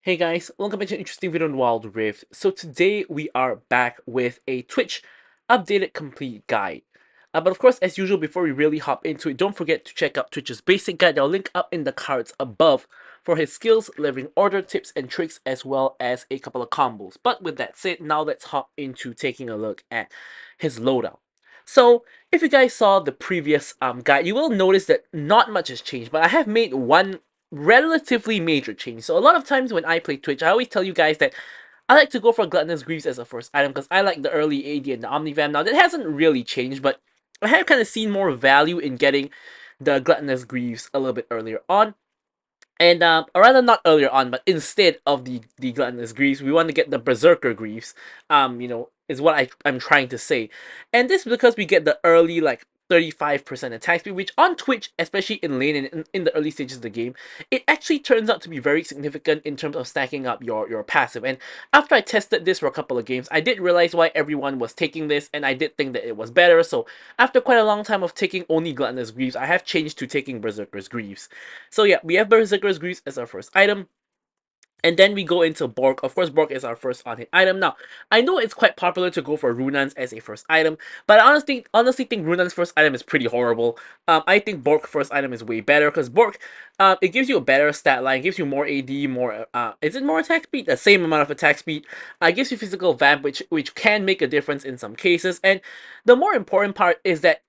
Hey guys, welcome back to an interesting video on Wild Rift. So today we are back with a Twitch updated complete guide. But of course, as usual, before we really hop into it, don't forget to check out Twitch's basic guide. I'll link up in the cards above for his skills, living order, tips and tricks, as well as a couple of combos. But with that said, now let's hop into taking a look at his loadout. So, if you guys saw the previous guide, you will notice that not much has changed, but I have made one relatively major change. So a lot of times when I play Twitch, I always tell you guys that I like to go for Gluttonous Greaves as a first item because I like the early AD and the Omnivamp. Now that hasn't really changed, but I have kind of seen more value in getting the Gluttonous Greaves a little bit earlier on. And or rather not earlier on, but instead of the Gluttonous Greaves, we want to get the Berserker Greaves. Is what I'm trying to say. And this because we get the early 35% attack speed, which on Twitch, especially in lane and in the early stages of the game, it actually turns out to be very significant in terms of stacking up your passive. And after I tested this for a couple of games, I did realize why everyone was taking this, and I did think that it was better. So after quite a long time of taking only Gluttonous Greaves, I have changed to taking Berserker's Greaves. So yeah, we have Berserker's Greaves as our first item. And then we go into Bork. Of course, Bork is our first on-hit item. Now, I know it's quite popular to go for Runans as a first item, but I honestly think Runan's first item is pretty horrible. I think Bork first item is way better because Bork, it gives you a better stat line, gives you more AD, more is it more attack speed? The same amount of attack speed. Gives you physical vamp, which can make a difference in some cases. And the more important part is that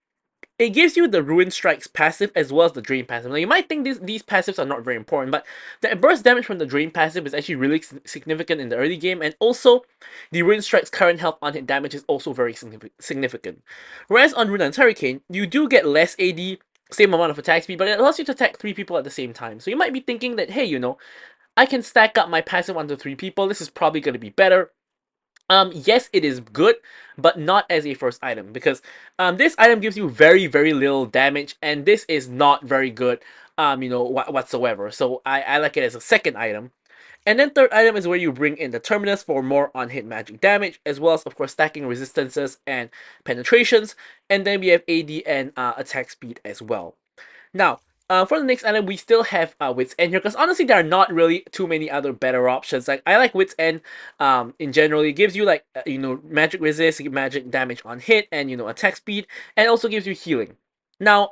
it gives you the Ruin Strikes passive as well as the Drain passive. Now, you might think these passives are not very important, but the burst damage from the Drain passive is actually really significant in the early game, and also the Ruin Strike's current health on hit damage is also very significant. Whereas on Runan's Hurricane, you do get less AD, same amount of attack speed, but it allows you to attack 3 people at the same time. So you might be thinking that, hey, I can stack up my passive onto 3 people, this is probably going to be better. Yes, it is good, but not as a first item because this item gives you very, very little damage, and this is not very good, whatsoever. So I like it as a second item. And then third item is where you bring in the Terminus for more on-hit magic damage, as well as, of course, stacking resistances and penetrations. And then we have AD and attack speed as well. Now, for the next item, we still have Wit's End here, because honestly, there are not really too many other better options. Like, I like Wit's End, in general. It gives you, magic resist, magic damage on hit, and, attack speed, and also gives you healing. Now,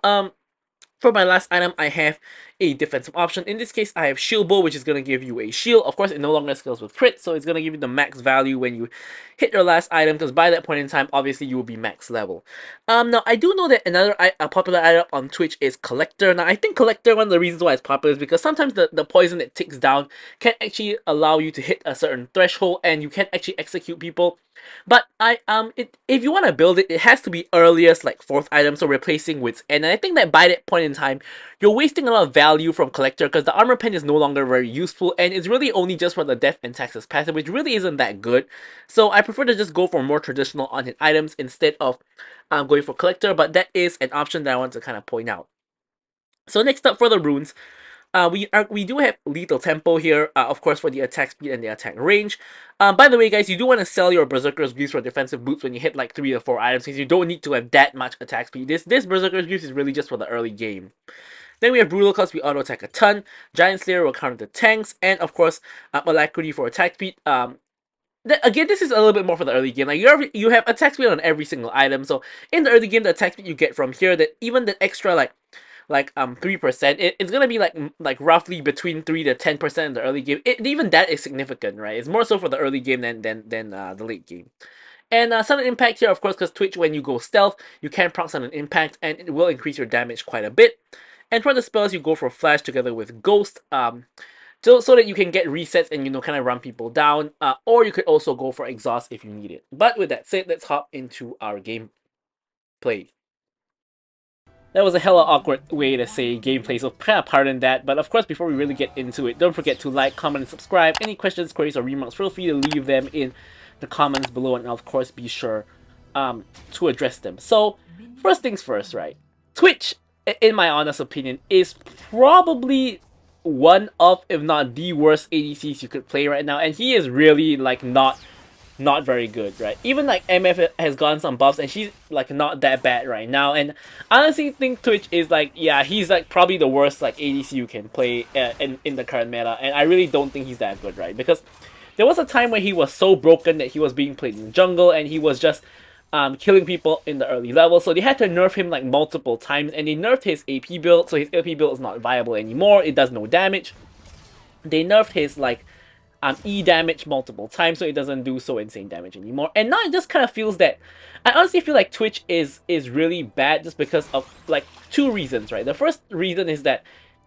for my last item, I have a defensive option. In this case, I have Shield Bow, which is going to give you a shield. Of course, it no longer scales with crit, so it's going to give you the max value when you hit your last item, because by that point in time, obviously, you will be max level. Now, I do know that another popular item on Twitch is Collector. Now, I think Collector, one of the reasons why it's popular is because sometimes the poison that ticks down can actually allow you to hit a certain threshold, and you can actually execute people. But if you want to build it, it has to be earliest, like 4th item, so replacing Wit's End. And I think that by that point in time, you're wasting a lot of value from Collector because the Armor Pen is no longer very useful, and it's really only just for the Death and Taxes passive, which really isn't that good. So I prefer to just go for more traditional on-hit items instead of going for Collector, but that is an option that I want to kind of point out. So next up for the runes, we do have Lethal Tempo here, of course, for the attack speed and the attack range. By the way, guys, you do want to sell your Berserker's Greaves for defensive boots when you hit like 3 or 4 items, because you don't need to have that much attack speed. This Berserker's Greaves is really just for the early game. Then we have Brutal because we auto attack a ton. Giant Slayer will counter the tanks, and of course, Alacrity for attack speed. Again, this is a little bit more for the early game. Like you have attack speed on every single item. So in the early game, the attack speed you get from here, that even the extra 3%, it's gonna be like roughly between 3 to 10% in the early game. Even that is significant, right? It's more so for the early game than the late game. And sudden impact here, of course, because Twitch, when you go stealth, you can proc sudden impact, and it will increase your damage quite a bit. And for the spells, you go for flash together with ghost, so that you can get resets and kind of run people down. Or you could also go for exhaust if you need it. But with that said, let's hop into our gameplay. That was a hella awkward way to say gameplay, so kind of pardon that. But of course, before we really get into it, don't forget to like, comment, and subscribe. Any questions, queries, or remarks, feel free to leave them in the comments below, and I'll of course be sure to address them. So, first things first, right? Twitch, in my honest opinion, is probably one of, if not the worst ADCs you could play right now, and he is really not not very good, right? Even like MF has gotten some buffs and she's like not that bad right now. And I honestly think Twitch is like, yeah, he's like probably the worst like ADC you can play in the current meta. And I really don't think he's that good, right? Because there was a time where he was so broken that he was being played in the jungle and he was just killing people in the early level. So they had to nerf him like multiple times, and they nerfed his AP build, so his AP build is not viable anymore. It does no damage. They nerfed his like E damage multiple times, so it doesn't do so insane damage anymore. And now it just kind of feels that I honestly feel like Twitch is really bad just because of like two reasons, right? The first reason is that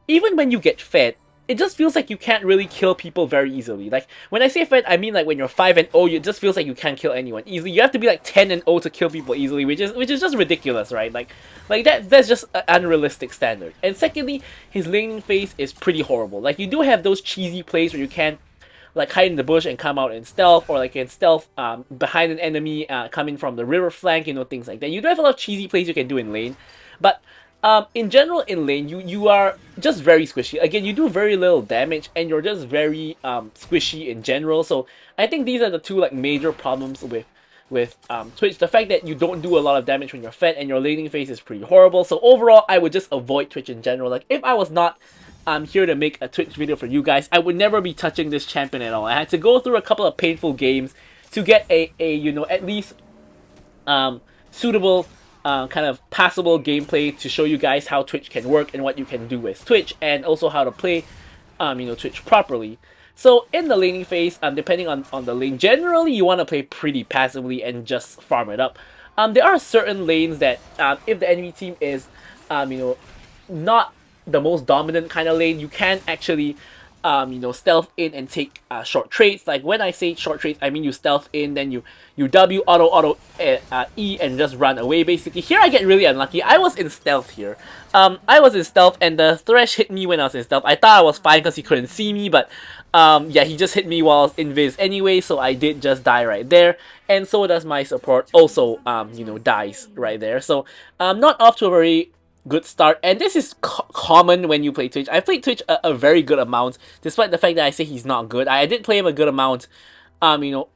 even when you get fed, it just feels like you can't really kill people very easily. Like when I say fed, I mean like when you're 5-0, it just feels like you can't kill anyone easily. You have to be like 10-0 to kill people easily, which is just ridiculous, right? Like that's just an unrealistic standard. And secondly, his laning phase is pretty horrible. Like you do have those cheesy plays where you can like hide in the bush and come out in stealth, or like in stealth behind an enemy coming from the river flank, you know, things like that. You do have a lot of cheesy plays you can do in lane, but in general in lane you are just very squishy. Again, you do very little damage and you're just very squishy in general. So I think these are the two like major problems with Twitch. The fact that you don't do a lot of damage when you're fed and your laning phase is pretty horrible. So overall, I would just avoid Twitch in general. Like if I was not here to make a Twitch video for you guys, I would never be touching this champion at all. I had to go through a couple of painful games to get a you know, at least suitable kind of passable gameplay to show you guys how Twitch can work and what you can do with Twitch, and also how to play you know, Twitch properly. So in the laning phase, depending on the lane, generally you want to play pretty passively and just farm it up. There are certain lanes that if the enemy team is you know, not the most dominant kind of lane, you can actually you know, stealth in and take short trades. Like when I say short trades, I mean you stealth in, then you W auto E and just run away basically. Here I get really unlucky. I was in stealth here. I was in stealth and the Thresh hit me when I was in stealth. I thought I was fine because he couldn't see me, but yeah, he just hit me while I was invis anyway, so I did just die right there. And so does my support also you know, dies right there. So not off to a very good start, and this is common when you play Twitch. I played Twitch a very good amount, despite the fact that I say he's not good. I did play him a good amount, you know,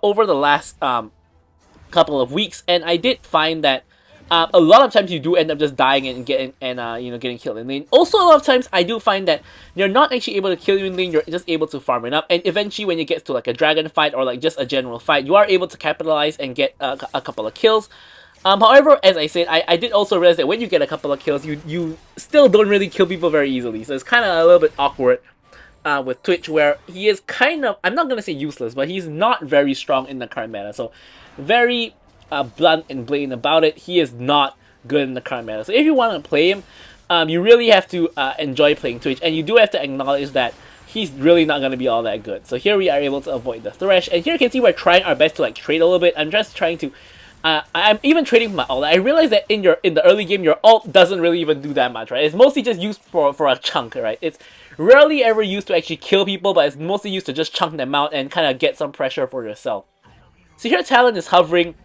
over the last couple of weeks, and I did find that a lot of times you do end up just dying and getting you know, getting killed in lane. Also, a lot of times I do find that you're not actually able to kill you in lane. You're just able to farm it up, and eventually when it gets to like a dragon fight or like just a general fight, you are able to capitalize and get a couple of kills. However, as I said, I did also realize that when you get a couple of kills, you still don't really kill people very easily. So it's kind of a little bit awkward with Twitch, where he is kind of, I'm not going to say useless, but he's not very strong in the current meta. So very blunt and blatant about it, he is not good in the current meta. So if you want to play him, you really have to enjoy playing Twitch, and you do have to acknowledge that he's really not going to be all that good. So here we are able to avoid the Thresh, and here you can see we're trying our best to like trade a little bit. I'm just trying to I'm even trading my ult. I realize that in the early game, your ult doesn't really even do that much, right? It's mostly just used for a chunk, right? It's rarely ever used to actually kill people, but it's mostly used to just chunk them out and kind of get some pressure for yourself. So here Talon is hovering.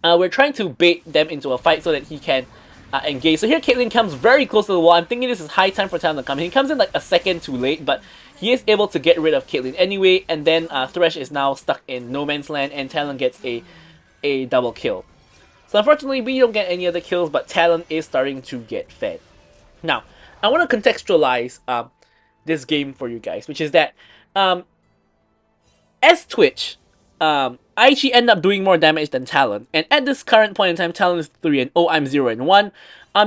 We're trying to bait them into a fight so that he can engage. So here Caitlyn comes very close to the wall. I'm thinking this is high time for Talon to come. He comes in like a second too late, but he is able to get rid of Caitlyn anyway. And then Thresh is now stuck in no man's land, and Talon gets a double kill. So unfortunately, we don't get any other kills, but Talon is starting to get fed. Now, I want to contextualize this game for you guys, which is that as Twitch, I actually end up doing more damage than Talon. And at this current point in time, Talon is 3-0, I'm 0-1.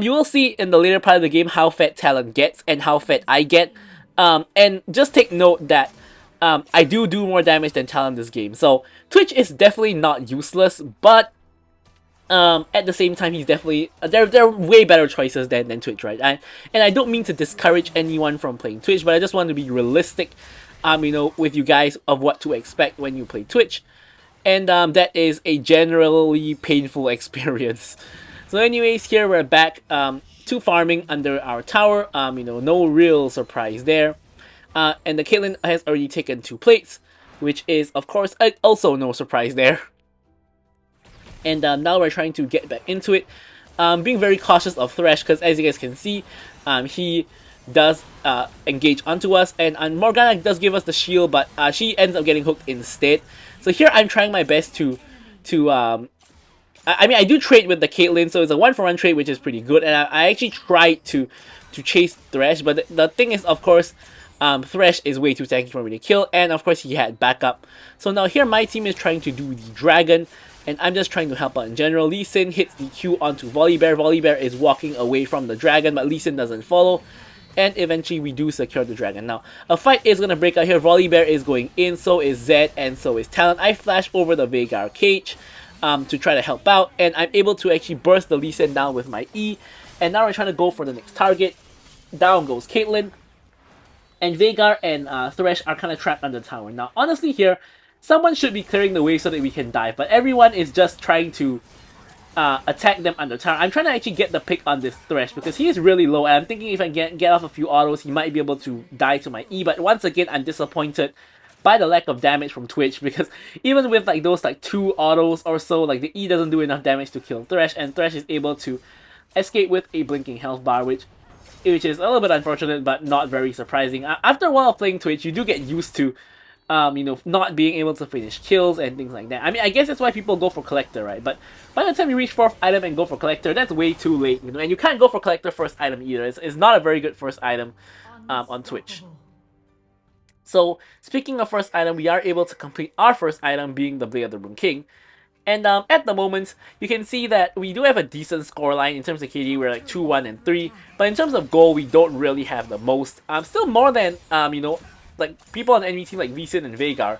You will see in the later part of the game how fed Talon gets and how fed I get. And just take note that I do more damage than Talon this game. So Twitch is definitely not useless, but at the same time, he's definitely there are way better choices than Twitch, right? And I don't mean to discourage anyone from playing Twitch, but I just want to be realistic, you know, with you guys of what to expect when you play Twitch. And that is a generally painful experience. So anyways, here we're back to farming under our tower. You know, no real surprise there. And the Caitlyn has already taken 2 plates, which is, of course, also no surprise there. And now we're trying to get back into it. Being very cautious of Thresh, because as you guys can see, he does engage onto us, and Morgana does give us the shield, but she ends up getting hooked instead. So here I'm trying my best to I mean, I do trade with the Caitlyn, so it's a 1-for-1 trade, which is pretty good. And I actually tried to chase Thresh, but the thing is, of course, Thresh is way too tanky for me to kill, and of course he had backup. So now here my team is trying to do the Dragon, and I'm just trying to help out in general. Lee Sin hits the Q onto Volibear. Volibear is walking away from the Dragon, but Lee Sin doesn't follow. And eventually we do secure the Dragon. Now, a fight is going to break out here. Volibear is going in, so is Zed, and so is Talon. I flash over the Veigar cage to try to help out, and I'm able to actually burst the Lee Sin down with my E. And now we're trying to go for the next target. Down goes Caitlyn. And Veigar and Thresh are kind of trapped under the tower. Now, honestly here, someone should be clearing the way so that we can dive, but everyone is just trying to attack them under tower. I'm trying to actually get the pick on this Thresh because he is really low, and I'm thinking if I get off a few autos, he might be able to die to my E, but once again, I'm disappointed by the lack of damage from Twitch, because even with like those like 2 autos or so, like the E doesn't do enough damage to kill Thresh, and Thresh is able to escape with a blinking health bar, which is a little bit unfortunate, but not very surprising. After a while of playing Twitch, you do get used to, not being able to finish kills and things like that. I mean, I guess that's why people go for Collector, right? But by the time you reach 4th item and go for Collector, that's way too late, and you can't go for Collector first item either. It's not a very good first item on Twitch. So, speaking of first item, we are able to complete our first item, being the Blade of the Rune King. And at the moment, you can see that we do have a decent scoreline. In terms of KD, we're like 2, 1, and 3. But in terms of goal, we don't really have the most. Still more than, like people on the enemy team like Lee Sin and Veigar.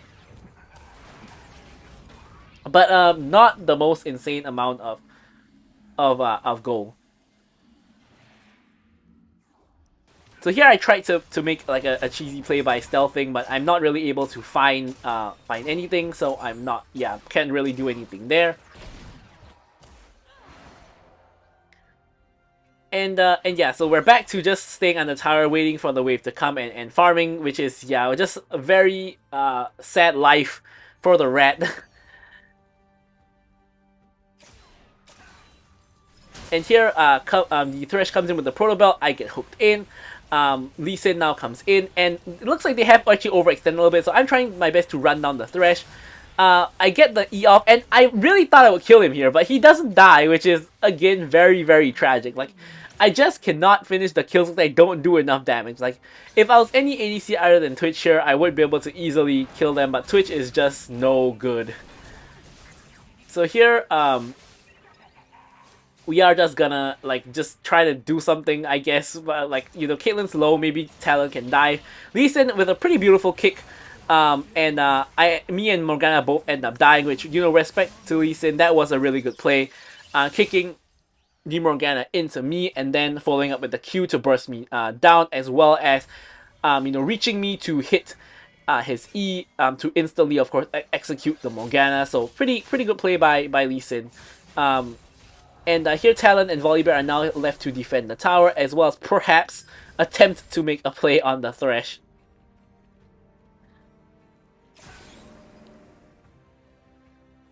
But not the most insane amount of goal. So here I tried to make like a cheesy play by stealthing, but I'm not really able to find anything, so I'm not, can't really do anything there. And yeah, so we're back to just staying on the tower, waiting for the wave to come and farming, which is, just a very sad life for the rat. And here, the Thresh comes in with the Proto Belt, I get hooked in. Lee Sin now comes in, and it looks like they have actually overextended a little bit, so I'm trying my best to run down the Thresh. I get the E off, and I really thought I would kill him here, but he doesn't die, which is, again, very, very tragic. Like, I just cannot finish the kills because I don't do enough damage. Like, if I was any ADC other than Twitch here, I would be able to easily kill them, but Twitch is just no good. So here, we are just gonna, like, just try to do something, I guess. But, like, Caitlyn's low, maybe Talon can dive. Lee Sin with a pretty beautiful kick. Me and Morgana both end up dying, which, respect to Lee Sin, that was a really good play. Kicking the Morgana into me, and then following up with the Q to burst me down, as well as, reaching me to hit his E to instantly, of course, execute the Morgana. So, pretty good play by Lee Sin. And here Talon and Volibear are now left to defend the tower, as well as perhaps attempt to make a play on the Thresh.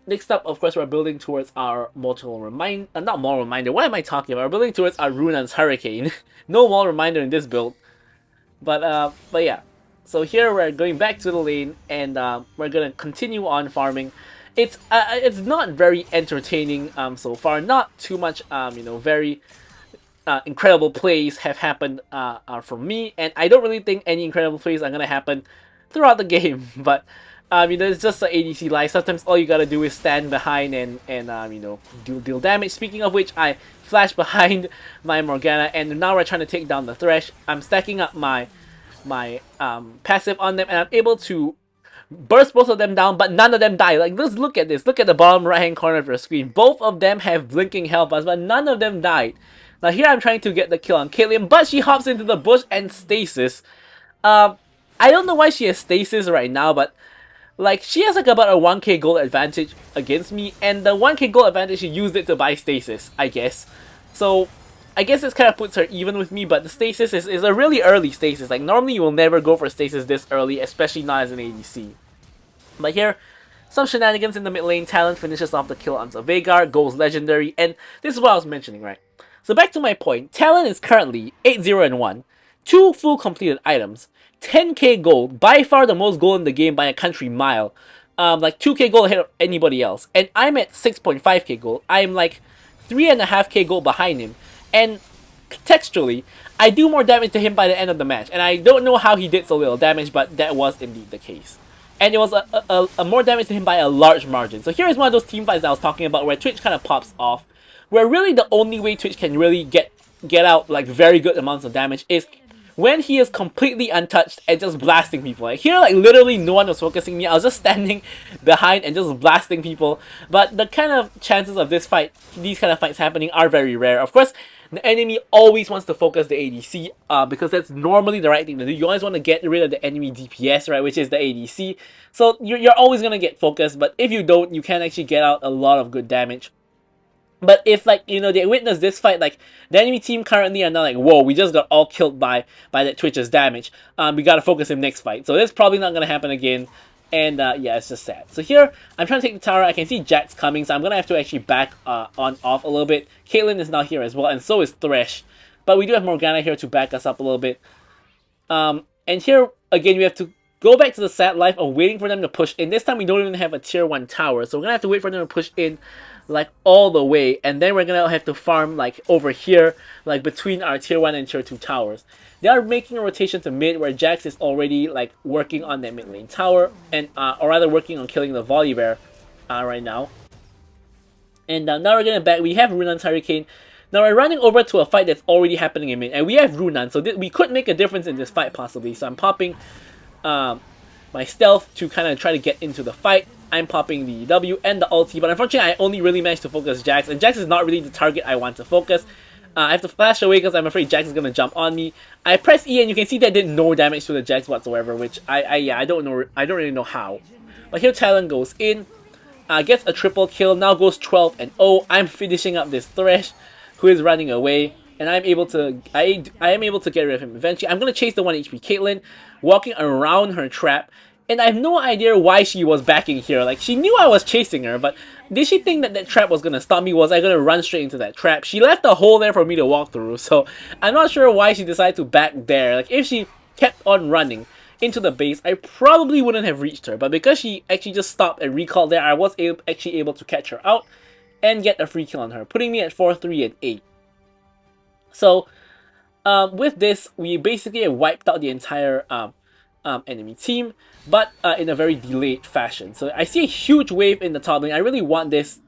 Next up, of course, we're building towards our Mortal Reminder. Not Mortal Reminder, what am I talking about? We're building towards our Runan's Hurricane. No Mortal Reminder in this build. But yeah. So here we're going back to the lane, and we're gonna continue on farming. It's not very entertaining so far. Not too much very incredible plays have happened from me, and I don't really think any incredible plays are gonna happen throughout the game. But it's just an ADC life. Sometimes all you gotta do is stand behind and deal damage. Speaking of which, I flash behind my Morgana, and now we're trying to take down the Thresh. I'm stacking up my passive on them, and I'm able to burst both of them down, but none of them die. Like, let's look at this. Look at the bottom right hand corner of your screen. Both of them have blinking health bars, but none of them died. Now here I'm trying to get the kill on Caitlyn, but she hops into the bush and stasis. I don't know why she has stasis right now, but like, she has like about a 1k gold advantage against me, and the 1k gold advantage, she used it to buy stasis, I guess. So I guess this kind of puts her even with me, but the stasis is a really early stasis. Like, normally you will never go for stasis this early, especially not as an ADC. But here, some shenanigans in the mid lane. Talon finishes off the kill onto Veigar, goes legendary, and this is what I was mentioning, right? So back to my point, Talon is currently 8-0-1, 2 full completed items, 10k gold, by far the most gold in the game by a country mile. Like 2k gold ahead of anybody else. And I'm at 6.5k gold. I'm like 3.5k gold behind him. And textually, I do more damage to him by the end of the match. And I don't know how he did so little damage, but that was indeed the case. And it was a more damage to him by a large margin. So here is one of those team fights that I was talking about where Twitch kind of pops off. Where really the only way Twitch can really get out like very good amounts of damage is when he is completely untouched and just blasting people. Like here, like literally no one was focusing me. I was just standing behind and just blasting people. But the kind of chances of these kind of fights happening are very rare. Of course, the enemy always wants to focus the ADC because that's normally the right thing to do. You always want to get rid of the enemy DPS, right, which is the ADC. So you're always going to get focused, but if you don't, you can actually get out a lot of good damage. But if, like, you know, they witness this fight, like, the enemy team currently are not like, whoa, we just got all killed by that Twitch's damage. We gotta focus him next fight. So that's probably not gonna happen again. And, yeah, it's just sad. So here, I'm trying to take the tower. I can see Jax coming, so I'm gonna have to actually back off a little bit. Caitlyn is now here as well, and so is Thresh. But we do have Morgana here to back us up a little bit. And here, again, we have to go back to the sad life of waiting for them to push in. This time, we don't even have a tier 1 tower, so we're gonna have to wait for them to push in like all the way, and then we're gonna have to farm like over here, like between our tier 1 and tier 2 towers. They are making a rotation to mid where Jax is already like working on that mid lane tower, and or rather working on killing the Volibear right now. And now we're gonna back. We have Runan's Hurricane. Now we're running over to a fight that's already happening in mid, and we have Runan, so we could make a difference in this fight possibly. So I'm popping my stealth to kind of try to get into the fight. I'm popping the W and the ulti, but unfortunately I only really managed to focus Jax, and Jax is not really the target I want to focus. I have to flash away because I'm afraid Jax is going to jump on me. I press E and you can see that did no damage to the Jax whatsoever, which I don't really know how. But here Talon goes in, gets a triple kill, now goes 12-0. I'm finishing up this Thresh, who is running away, and I'm able to I am able to get rid of him eventually. I'm going to chase the 1 HP Caitlyn, walking around her trap. And I have no idea why she was backing here. Like, she knew I was chasing her, but did she think that that trap was going to stop me? Was I going to run straight into that trap? She left a hole there for me to walk through, so I'm not sure why she decided to back there. Like, if she kept on running into the base, I probably wouldn't have reached her. But because she actually just stopped and recalled there, I was actually able to catch her out and get a free kill on her, putting me at 4-3-8. So, with this, we basically wiped out the entire enemy team, but in a very delayed fashion. So I see a huge wave in the top lane. I really want this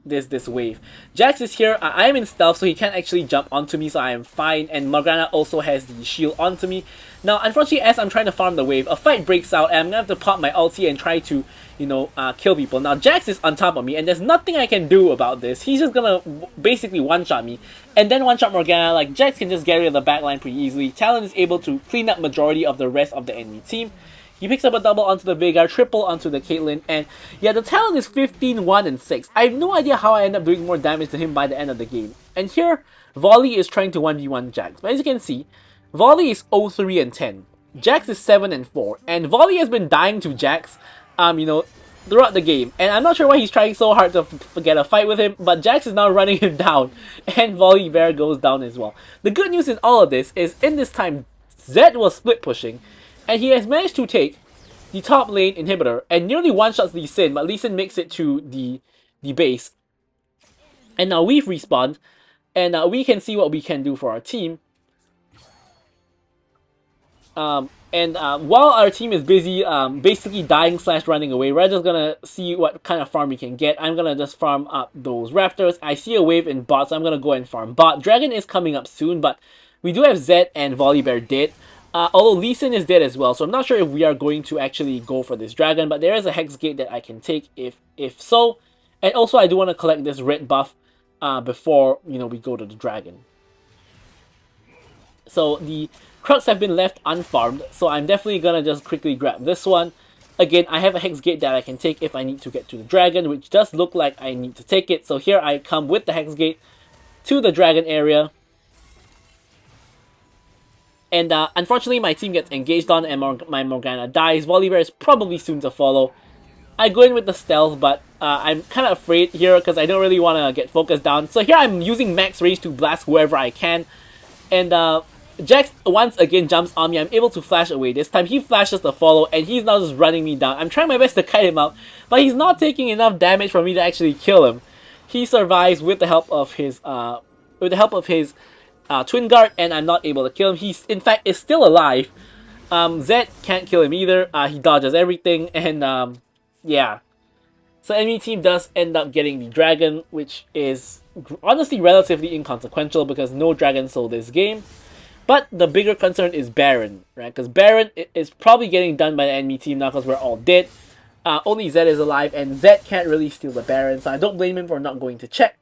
wave. Jax is here. I am in stealth, so he can't actually jump onto me, so I am fine. And Morgana also has the shield onto me. Now, unfortunately, as I'm trying to farm the wave, a fight breaks out, and I'm gonna have to pop my ulti and try to, you know, kill people. Now, Jax is on top of me, and there's nothing I can do about this. He's just gonna basically one-shot me, and then one-shot Morgana. Like, Jax can just get rid of the backline pretty easily. Talon is able to clean up majority of the rest of the enemy team. He picks up a double onto the Veigar, triple onto the Caitlyn, and yeah, the Talon is 15-1-6. I have no idea how I end up doing more damage to him by the end of the game. And here, Volley is trying to 1v1 Jax, but as you can see, Volley is 0-3-10. Jax is 7-4, and Volley has been dying to Jax, you know, throughout the game. And I'm not sure why he's trying so hard to get a fight with him, but Jax is now running him down, and Volibear goes down as well. The good news in all of this is, in this time, Zed was split pushing, and he has managed to take the top lane inhibitor and nearly one-shots Lee Sin, but Lee Sin makes it to the base. And now we've respawned, and we can see what we can do for our team. While our team is busy basically dying / running away, we're just gonna see what kind of farm we can get. I'm gonna just farm up those raptors. I see a wave in bot, so I'm gonna go and farm bot. Dragon is coming up soon, but we do have Zed and Volibear dead. Although Lee Sin is dead as well, so I'm not sure if we are going to actually go for this dragon, but there is a Hex Gate that I can take if so. And also I do want to collect this red buff before, you know, we go to the dragon. So the Krugs have been left unfarmed, so I'm definitely gonna just quickly grab this one. Again, I have a Hex Gate that I can take if I need to get to the dragon, which does look like I need to take it. So here I come with the Hex Gate to the dragon area. And unfortunately, my team gets engaged on and my Morgana dies. Volibear is probably soon to follow. I go in with the stealth, but I'm kind of afraid here because I don't really want to get focused down. So here I'm using max rage to blast whoever I can. And Jax once again jumps on me. I'm able to flash away. This time he flashes the follow and he's now just running me down. I'm trying my best to kite him out, but he's not taking enough damage for me to actually kill him. He survives with the help of his twin guard, and I'm not able to kill him. He's in fact is still alive. Zed can't kill him either. He dodges everything, and yeah. So enemy team does end up getting the dragon, which is honestly relatively inconsequential because no dragon sold this game. But the bigger concern is Baron, right? Because Baron is probably getting done by the enemy team now because we're all dead. Only Zed is alive, and Zed can't really steal the Baron, so I don't blame him for not going to check.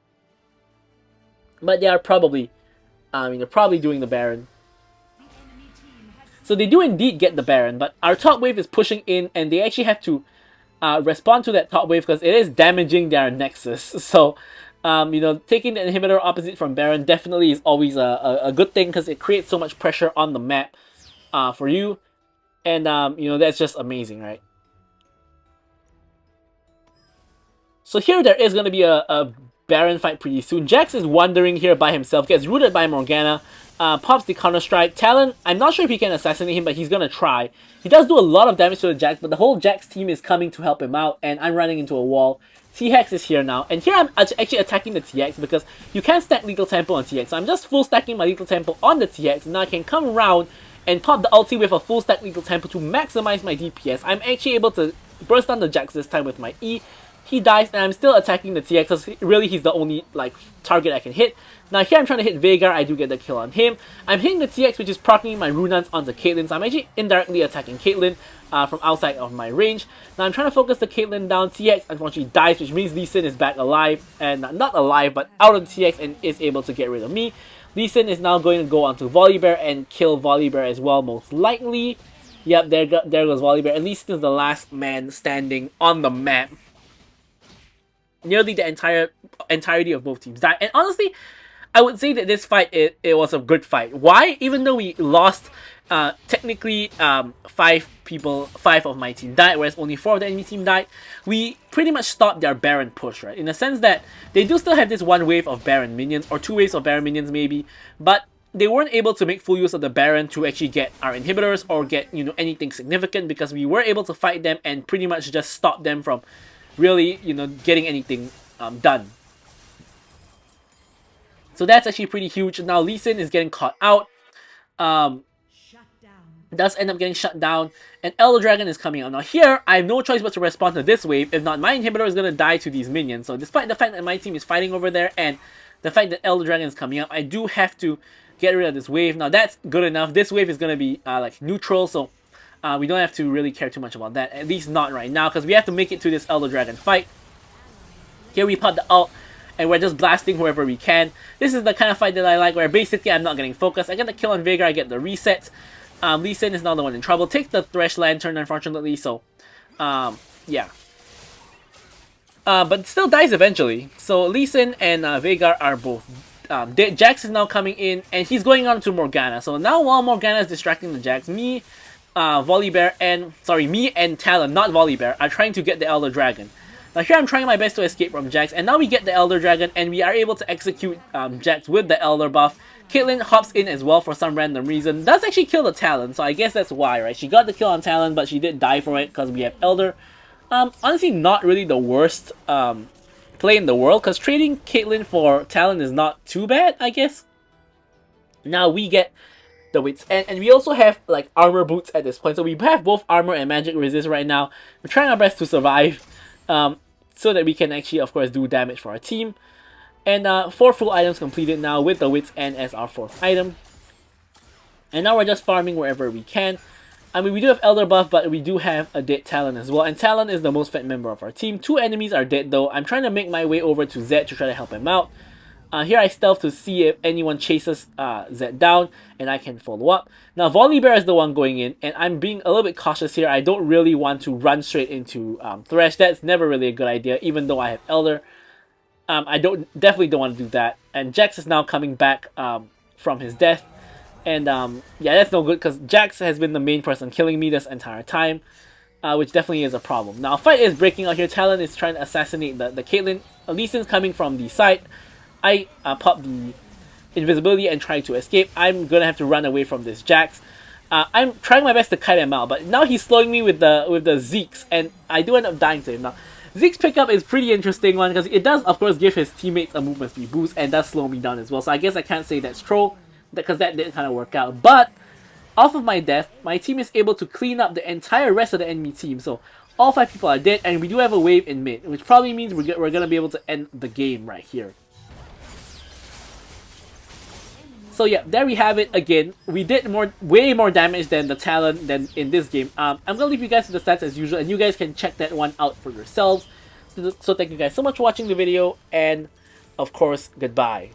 But they are probably, they're probably doing the Baron. So they do indeed get the Baron, but our top wave is pushing in, and they actually have to respond to that top wave because it is damaging their Nexus. So, taking the inhibitor opposite from Baron definitely is always a good thing because it creates so much pressure on the map for you. And, that's just amazing, right? So here there is going to be a Baron fight pretty soon. Jax is wandering here by himself, gets rooted by Morgana, pops the Counter-Strike. Talon, I'm not sure if he can assassinate him, but he's going to try. He does do a lot of damage to the Jax, but the whole Jax team is coming to help him out, and I'm running into a wall. T-Hex is here now, and here I'm actually attacking the TX because you can't stack Lethal Tempo on TX. So I'm just full stacking my Lethal Tempo on the TX, and now I can come around and pop the ulti with a full stack Lethal Tempo to maximize my DPS. I'm actually able to burst down the Jax this time with my E. He dies, and I'm still attacking the TX because really he's the only target I can hit. Now here I'm trying to hit Veigar, I do get the kill on him. I'm hitting the TX, which is proccing my Runans onto Caitlyn, so I'm actually indirectly attacking Caitlyn from outside of my range. Now I'm trying to focus the Caitlyn down. TX unfortunately dies, which means Lee Sin is back alive, and not alive, but out of the TX and is able to get rid of me. Lee Sin is now going to go onto Volibear and kill Volibear as well, most likely. Yep, there goes Volibear. At least is the last man standing on the map. Nearly the entirety of both teams died. And honestly, I would say that this fight, it was a good fight. Why? Even though we lost, technically, 5 of my team died, whereas only 4 of the enemy team died, we pretty much stopped their Baron push, right? In the sense that they do still have this one wave of Baron minions, or 2 waves of Baron minions maybe, but they weren't able to make full use of the Baron to actually get our inhibitors or get, anything significant because we were able to fight them and pretty much just stop them from really, getting anything done. So that's actually pretty huge. Now Lee Sin is getting caught out. Does end up getting shut down. And Elder Dragon is coming out. Now here, I have no choice but to respond to this wave. If not, my inhibitor is going to die to these minions. So despite the fact that my team is fighting over there and the fact that Elder Dragon is coming out, I do have to get rid of this wave. Now that's good enough. This wave is going to be neutral. So we don't have to really care too much about that. At least not right now, because we have to make it to this Elder Dragon fight. Here we pop the ult, and we're just blasting whoever we can. This is the kind of fight that I like, where basically I'm not getting focused. I get the kill on Veigar, I get the reset. Lee Sin is now the one in trouble. Takes the Thresh Lantern, unfortunately, so yeah. But still dies eventually. So Lee Sin and Veigar are both dead. Jax is now coming in, and he's going on to Morgana. So now while Morgana is distracting the Jax, me and Talon, not Volibear, are trying to get the Elder Dragon. Now here I'm trying my best to escape from Jax, and now we get the Elder Dragon, and we are able to execute Jax with the Elder buff. Caitlyn hops in as well for some random reason. Does actually kill the Talon, so I guess that's why, right? She got the kill on Talon, but she did die for it because we have Elder. Honestly, not really the worst play in the world, because trading Caitlyn for Talon is not too bad, I guess. Now we get the Wits End, and we also have armor boots at this point, so we have both armor and magic resist right now. We're trying our best to survive, so that we can actually, of course, do damage for our team. And 4 full items completed now with the Wits End as our 4th item. And now we're just farming wherever we can. I mean, we do have Elder buff, but we do have a dead Talon as well. And Talon is the most fed member of our team. 2 enemies are dead though. I'm trying to make my way over to Zed to try to help him out. Here I stealth to see if anyone chases Zed down, and I can follow up. Now Volibear is the one going in, and I'm being a little bit cautious here. I don't really want to run straight into Thresh. That's never really a good idea, even though I have Elder. I definitely don't want to do that. And Jax is now coming back from his death. And yeah, that's no good, because Jax has been the main person killing me this entire time. Which definitely is a problem. Now a fight is breaking out here. Talon is trying to assassinate the Caitlyn. Lee Sin's coming from the side. I pop the invisibility and try to escape. I'm gonna have to run away from this Jax. I'm trying my best to kite him out, but now he's slowing me with the Zeeks, and I do end up dying to him now. Zeke's pickup is pretty interesting one because it does of course give his teammates a movement speed boost and does slow me down as well. So I guess I can't say that's troll because that didn't kind of work out. But off of my death, my team is able to clean up the entire rest of the enemy team. So all 5 people are dead, and we do have a wave in mid, which probably means we're gonna be able to end the game right here. So yeah, there we have it again. We did way more damage than the Talon than in this game. I'm gonna leave you guys with the stats as usual, and you guys can check that one out for yourselves. So thank you guys so much for watching the video, and of course, goodbye.